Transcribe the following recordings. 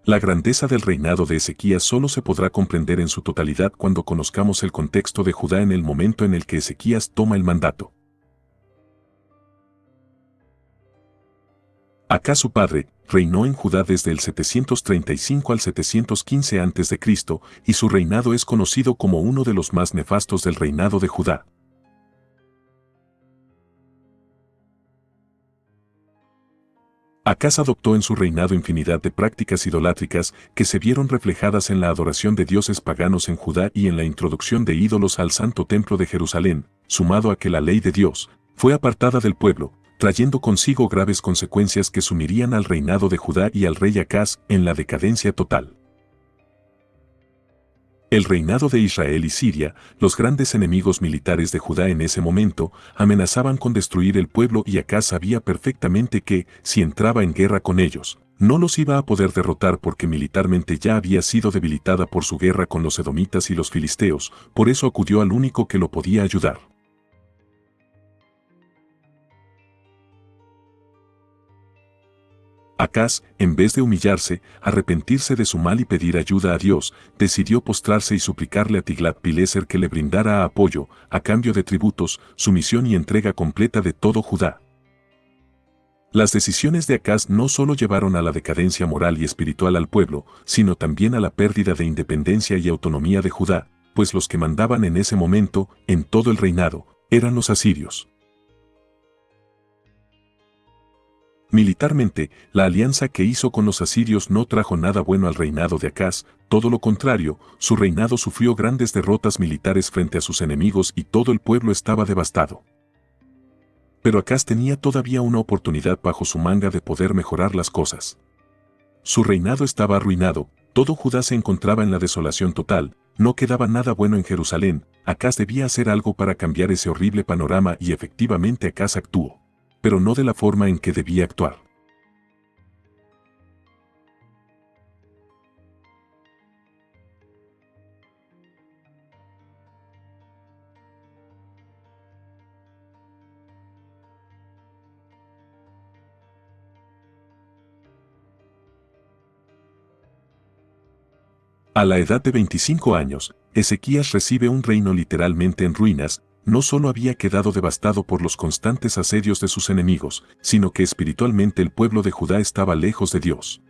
La grandeza del reinado de Ezequías solo se podrá comprender en su totalidad cuando conozcamos el contexto de Judá en el momento en el que Ezequías toma el mandato. Acaz su padre, reinó en Judá desde el 735 al 715 a.C., y su reinado es conocido como uno de los más nefastos del reinado de Judá. Acaz adoptó en su reinado infinidad de prácticas idolátricas que se vieron reflejadas en la adoración de dioses paganos en Judá y en la introducción de ídolos al Santo Templo de Jerusalén, sumado a que la ley de Dios fue apartada del pueblo, trayendo consigo graves consecuencias que sumirían al reinado de Judá y al rey Acaz en la decadencia total. El reinado de Israel y Siria, los grandes enemigos militares de Judá en ese momento, amenazaban con destruir el pueblo y Acaz sabía perfectamente que, si entraba en guerra con ellos, no los iba a poder derrotar porque militarmente ya había sido debilitada por su guerra con los edomitas y los filisteos, por eso acudió al único que lo podía ayudar. Acaz, en vez de humillarse, arrepentirse de su mal y pedir ayuda a Dios, decidió postrarse y suplicarle a Tiglat-Pileser que le brindara apoyo, a cambio de tributos, sumisión y entrega completa de todo Judá. Las decisiones de Acaz no solo llevaron a la decadencia moral y espiritual al pueblo, sino también a la pérdida de independencia y autonomía de Judá, pues los que mandaban en ese momento, en todo el reinado, eran los asirios. Militarmente, la alianza que hizo con los asirios no trajo nada bueno al reinado de Acaz, todo lo contrario, su reinado sufrió grandes derrotas militares frente a sus enemigos y todo el pueblo estaba devastado. Pero Acaz tenía todavía una oportunidad bajo su manga de poder mejorar las cosas. Su reinado estaba arruinado, todo Judá se encontraba en la desolación total, no quedaba nada bueno en Jerusalén, Acaz debía hacer algo para cambiar ese horrible panorama y efectivamente Acaz actuó, pero no de la forma en que debía actuar. A la edad de 25 años, Ezequías recibe un reino literalmente en ruinas, no solo había quedado devastado por los constantes asedios de sus enemigos, sino que espiritualmente el pueblo de Judá estaba lejos de Dios.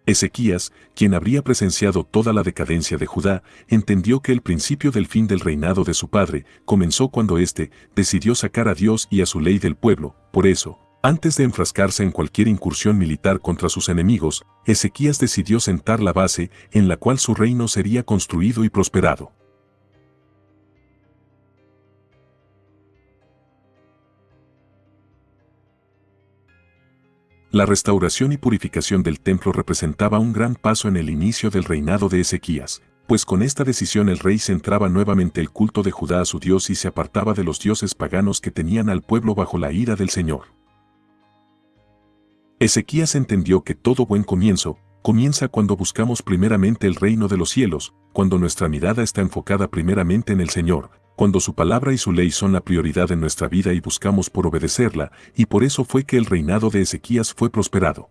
Ezequías, quien habría presenciado toda la decadencia de Judá, entendió que el principio del fin del reinado de su padre comenzó cuando éste decidió sacar a Dios y a su ley del pueblo. Por eso, antes de enfrascarse en cualquier incursión militar contra sus enemigos, Ezequías decidió sentar la base en la cual su reino sería construido y prosperado. La restauración y purificación del templo representaba un gran paso en el inicio del reinado de Ezequías, pues con esta decisión el rey centraba nuevamente el culto de Judá a su Dios y se apartaba de los dioses paganos que tenían al pueblo bajo la ira del Señor. Ezequías entendió que todo buen comienzo comienza cuando buscamos primeramente el reino de los cielos, cuando nuestra mirada está enfocada primeramente en el Señor, cuando su palabra y su ley son la prioridad en nuestra vida y buscamos por obedecerla, y por eso fue que el reinado de Ezequías fue prosperado.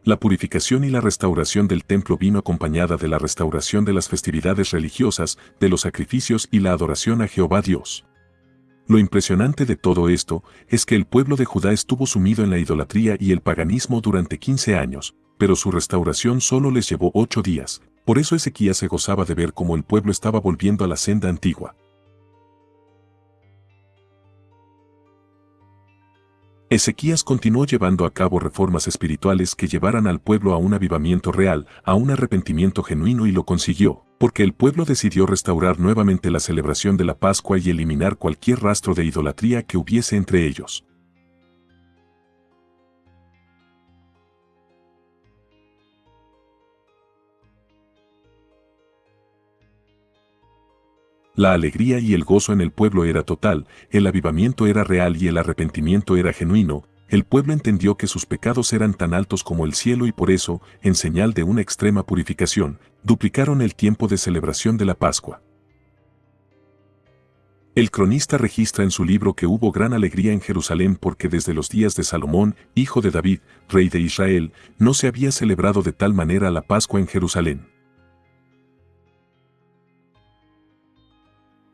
La purificación y la restauración del templo vino acompañada de la restauración de las festividades religiosas, de los sacrificios y la adoración a Jehová Dios. Lo impresionante de todo esto es que el pueblo de Judá estuvo sumido en la idolatría y el paganismo durante 15 años, pero su restauración solo les llevó 8 días, por eso Ezequías se gozaba de ver cómo el pueblo estaba volviendo a la senda antigua. Ezequías continuó llevando a cabo reformas espirituales que llevaran al pueblo a un avivamiento real, a un arrepentimiento genuino y lo consiguió, porque el pueblo decidió restaurar nuevamente la celebración de la Pascua y eliminar cualquier rastro de idolatría que hubiese entre ellos. La alegría y el gozo en el pueblo era total, el avivamiento era real y el arrepentimiento era genuino. El pueblo entendió que sus pecados eran tan altos como el cielo y por eso, en señal de una extrema purificación, duplicaron el tiempo de celebración de la Pascua. El cronista registra en su libro que hubo gran alegría en Jerusalén porque desde los días de Salomón, hijo de David, rey de Israel, no se había celebrado de tal manera la Pascua en Jerusalén.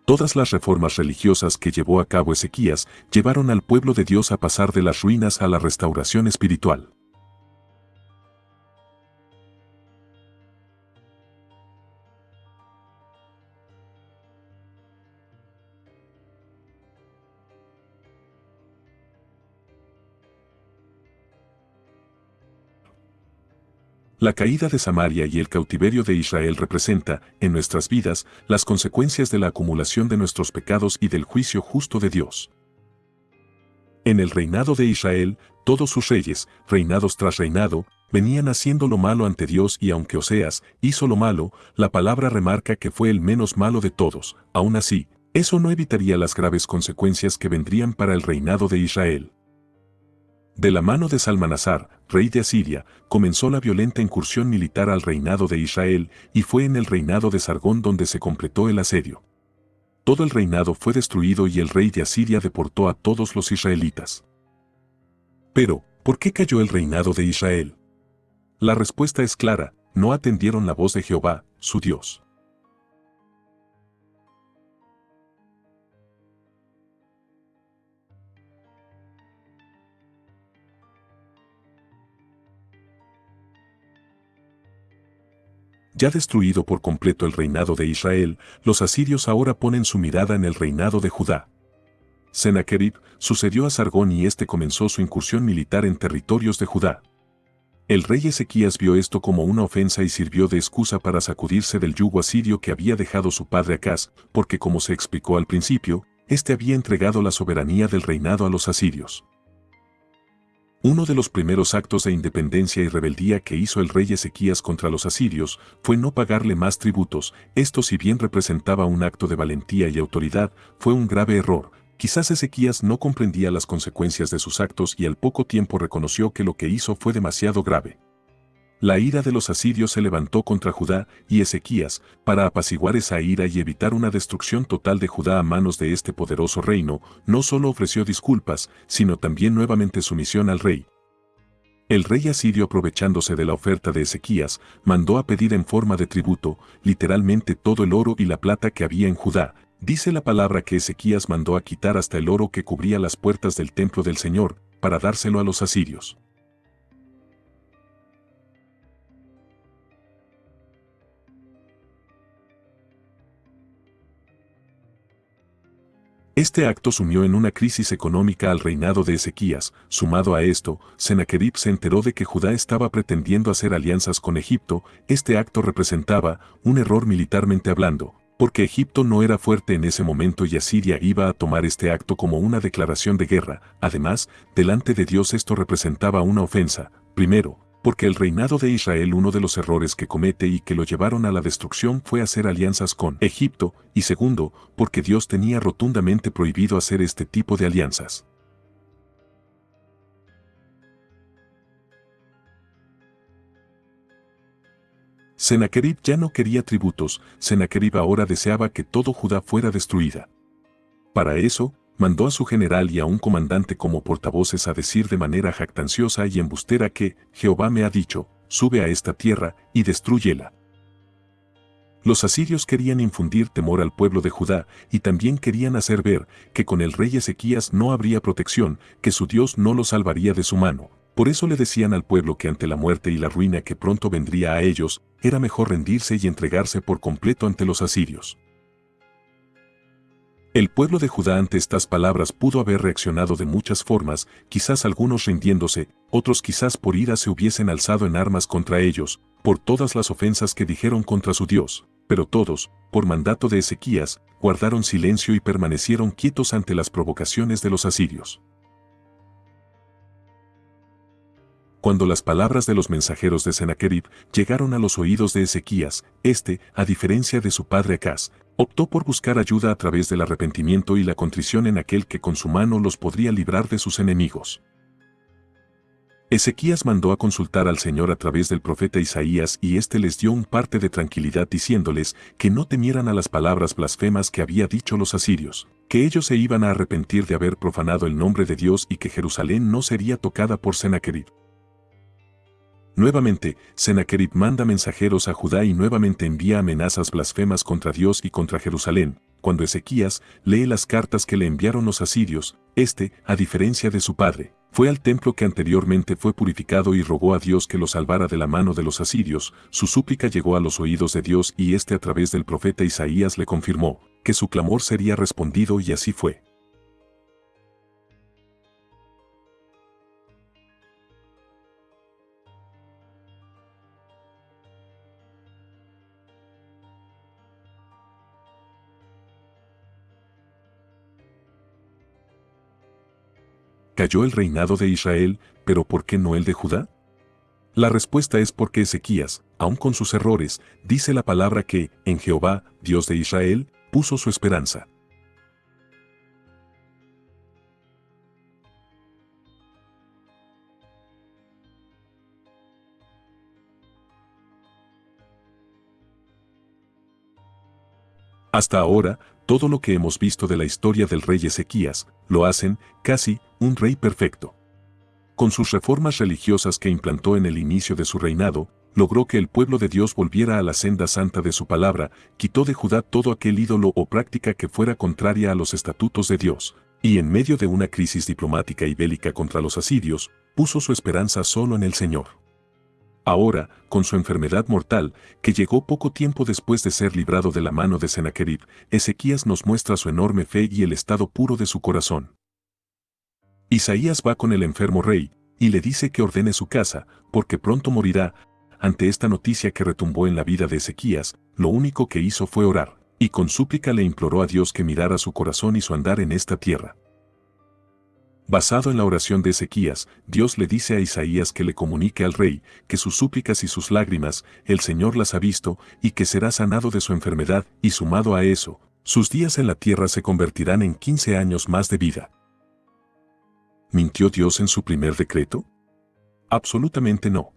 Todas las reformas religiosas que llevó a cabo Ezequías llevaron al pueblo de Dios a pasar de las ruinas a la restauración espiritual. La caída de Samaria y el cautiverio de Israel representa, en nuestras vidas, las consecuencias de la acumulación de nuestros pecados y del juicio justo de Dios. En el reinado de Israel, todos sus reyes, reinados tras reinado, venían haciendo lo malo ante Dios y aunque Oseas hizo lo malo, la palabra remarca que fue el menos malo de todos. Aún así, eso no evitaría las graves consecuencias que vendrían para el reinado de Israel. De la mano de Salmanasar, rey de Asiria, comenzó la violenta incursión militar al reinado de Israel y fue en el reinado de Sargón donde se completó el asedio. Todo el reinado fue destruido y el rey de Asiria deportó a todos los israelitas. Pero, ¿por qué cayó el reinado de Israel? La respuesta es clara: no atendieron la voz de Jehová, su Dios. Ya destruido por completo el reinado de Israel, los asirios ahora ponen su mirada en el reinado de Judá. Sennacherib sucedió a Sargón y este comenzó su incursión militar en territorios de Judá. El rey Ezequías vio esto como una ofensa y sirvió de excusa para sacudirse del yugo asirio que había dejado su padre Acaz, porque como se explicó al principio, este había entregado la soberanía del reinado a los asirios. Uno de los primeros actos de independencia y rebeldía que hizo el rey Ezequías contra los asirios fue no pagarle más tributos. Esto, si bien representaba un acto de valentía y autoridad, fue un grave error. Quizás Ezequías no comprendía las consecuencias de sus actos y al poco tiempo reconoció que lo que hizo fue demasiado grave. La ira de los asirios se levantó contra Judá y Ezequías, para apaciguar esa ira y evitar una destrucción total de Judá a manos de este poderoso reino, no solo ofreció disculpas, sino también nuevamente sumisión al rey. El rey asirio, aprovechándose de la oferta de Ezequías, mandó a pedir en forma de tributo, literalmente todo el oro y la plata que había en Judá. Dice la palabra que Ezequías mandó a quitar hasta el oro que cubría las puertas del templo del Señor, para dárselo a los asirios. Este acto sumió en una crisis económica al reinado de Ezequías. Sumado a esto, Sennacherib se enteró de que Judá estaba pretendiendo hacer alianzas con Egipto. Este acto representaba un error militarmente hablando, porque Egipto no era fuerte en ese momento y Asiria iba a tomar este acto como una declaración de guerra. Además, delante de Dios esto representaba una ofensa. Primero, porque el reinado de Israel, uno de los errores que comete y que lo llevaron a la destrucción fue hacer alianzas con Egipto, y segundo, porque Dios tenía rotundamente prohibido hacer este tipo de alianzas. Sennacherib ya no quería tributos. Sennacherib ahora deseaba que todo Judá fuera destruida. Para eso, mandó a su general y a un comandante como portavoces a decir de manera jactanciosa y embustera que Jehová me ha dicho: sube a esta tierra y destrúyela. Los asirios querían infundir temor al pueblo de Judá y también querían hacer ver que con el rey Ezequías no habría protección, que su Dios no lo salvaría de su mano. Por eso le decían al pueblo que ante la muerte y la ruina que pronto vendría a ellos, era mejor rendirse y entregarse por completo ante los asirios. El pueblo de Judá ante estas palabras pudo haber reaccionado de muchas formas, quizás algunos rindiéndose, otros quizás por ira se hubiesen alzado en armas contra ellos, por todas las ofensas que dijeron contra su Dios, pero todos, por mandato de Ezequías, guardaron silencio y permanecieron quietos ante las provocaciones de los asirios. Cuando las palabras de los mensajeros de Sennacherib llegaron a los oídos de Ezequías, a diferencia de su padre Acaz, optó por buscar ayuda a través del arrepentimiento y la contrición en aquel que con su mano los podría librar de sus enemigos. Ezequías mandó a consultar al Señor a través del profeta Isaías y les dio un parte de tranquilidad diciéndoles que no temieran a las palabras blasfemas que había dicho los asirios, que ellos se iban a arrepentir de haber profanado el nombre de Dios y que Jerusalén no sería tocada por Sennacherib. Nuevamente, Sennacherib manda mensajeros a Judá y nuevamente envía amenazas blasfemas contra Dios y contra Jerusalén. Cuando Ezequías lee las cartas que le enviaron los asirios, a diferencia de su padre, fue al templo que anteriormente fue purificado y rogó a Dios que lo salvara de la mano de los asirios. Su súplica llegó a los oídos de Dios y a través del profeta Isaías le confirmó que su clamor sería respondido y así fue. Cayó el reinado de Israel, pero ¿por qué no el de Judá? La respuesta es porque Ezequías, aun con sus errores, dice la palabra que, en Jehová, Dios de Israel, puso su esperanza. Hasta ahora, todo lo que hemos visto de la historia del rey Ezequías, lo hacen, casi, un rey perfecto. Con sus reformas religiosas que implantó en el inicio de su reinado, logró que el pueblo de Dios volviera a la senda santa de su palabra, quitó de Judá todo aquel ídolo o práctica que fuera contraria a los estatutos de Dios, y en medio de una crisis diplomática y bélica contra los asirios, puso su esperanza solo en el Señor. Ahora, con su enfermedad mortal, que llegó poco tiempo después de ser librado de la mano de Sennacherib, Ezequías nos muestra su enorme fe y el estado puro de su corazón. Isaías va con el enfermo rey, y le dice que ordene su casa, porque pronto morirá. Ante esta noticia que retumbó en la vida de Ezequías, lo único que hizo fue orar, y con súplica le imploró a Dios que mirara su corazón y su andar en esta tierra. Basado en la oración de Ezequías, Dios le dice a Isaías que le comunique al rey, que sus súplicas y sus lágrimas, el Señor las ha visto, y que será sanado de su enfermedad, y sumado a eso, sus días en la tierra se convertirán en 15 años más de vida. ¿Mintió Dios en su primer decreto? Absolutamente no.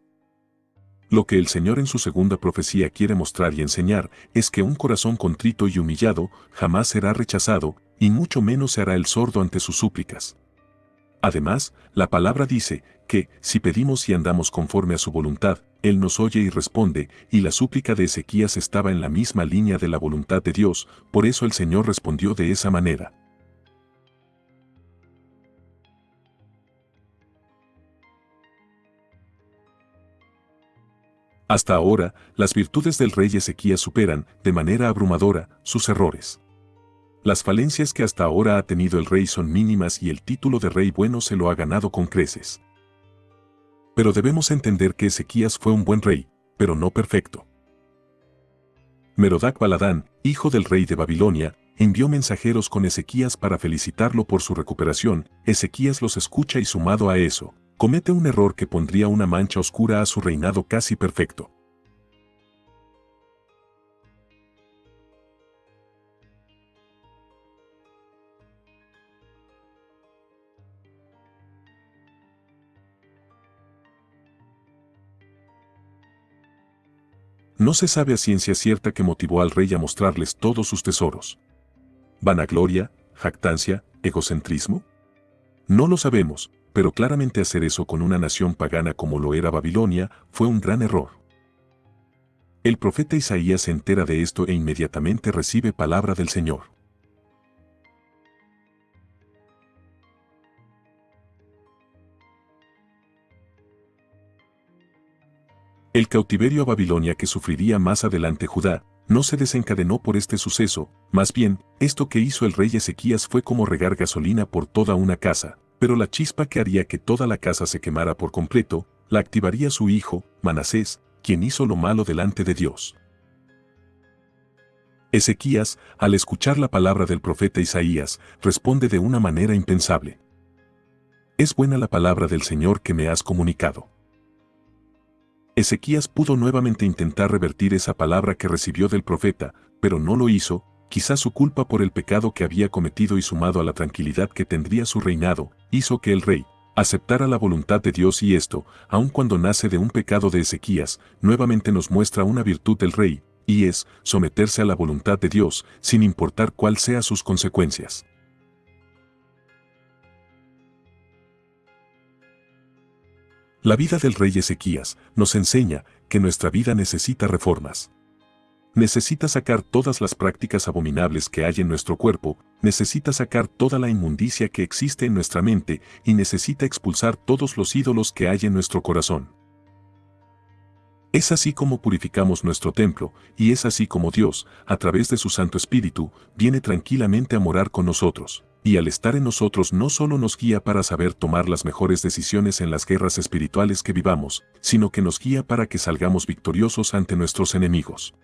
Lo que el Señor en su segunda profecía quiere mostrar y enseñar es que un corazón contrito y humillado jamás será rechazado, y mucho menos se hará el sordo ante sus súplicas. Además, la palabra dice que, si pedimos y andamos conforme a su voluntad, Él nos oye y responde, y la súplica de Ezequías estaba en la misma línea de la voluntad de Dios, por eso el Señor respondió de esa manera. Hasta ahora, las virtudes del rey Ezequías superan, de manera abrumadora, sus errores. Las falencias que hasta ahora ha tenido el rey son mínimas y el título de rey bueno se lo ha ganado con creces. Pero debemos entender que Ezequías fue un buen rey, pero no perfecto. Merodach Baladán, hijo del rey de Babilonia, envió mensajeros con Ezequías para felicitarlo por su recuperación. Ezequías los escucha y sumado a eso, comete un error que pondría una mancha oscura a su reinado casi perfecto. No se sabe a ciencia cierta qué motivó al rey a mostrarles todos sus tesoros. ¿Vanagloria, jactancia, egocentrismo? No lo sabemos, pero claramente hacer eso con una nación pagana como lo era Babilonia fue un gran error. El profeta Isaías se entera de esto e inmediatamente recibe palabra del Señor. El cautiverio a Babilonia que sufriría más adelante Judá, no se desencadenó por este suceso, más bien, esto que hizo el rey Ezequías fue como regar gasolina por toda una casa, pero la chispa que haría que toda la casa se quemara por completo, la activaría su hijo, Manasés, quien hizo lo malo delante de Dios. Ezequías, al escuchar la palabra del profeta Isaías, responde de una manera impensable. Es buena la palabra del Señor que me has comunicado. Ezequías pudo nuevamente intentar revertir esa palabra que recibió del profeta, pero no lo hizo, quizás su culpa por el pecado que había cometido y sumado a la tranquilidad que tendría su reinado, hizo que el rey aceptara la voluntad de Dios y esto, aun cuando nace de un pecado de Ezequías, nuevamente nos muestra una virtud del rey, y es someterse a la voluntad de Dios, sin importar cuál sean sus consecuencias. La vida del rey Ezequías nos enseña que nuestra vida necesita reformas. Necesita sacar todas las prácticas abominables que hay en nuestro cuerpo, necesita sacar toda la inmundicia que existe en nuestra mente y necesita expulsar todos los ídolos que hay en nuestro corazón. Es así como purificamos nuestro templo, y es así como Dios, a través de su Santo Espíritu, viene tranquilamente a morar con nosotros. Y al estar en nosotros no solo nos guía para saber tomar las mejores decisiones en las guerras espirituales que vivamos, sino que nos guía para que salgamos victoriosos ante nuestros enemigos.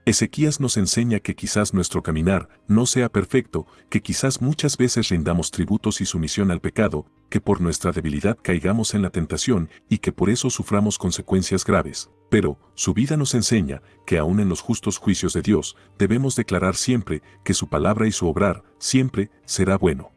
Ezequías nos enseña que quizás nuestro caminar no sea perfecto, que quizás muchas veces rindamos tributos y sumisión al pecado, que por nuestra debilidad caigamos en la tentación y que por eso suframos consecuencias graves. Pero, su vida nos enseña que aún en los justos juicios de Dios, debemos declarar siempre que su palabra y su obrar siempre será bueno.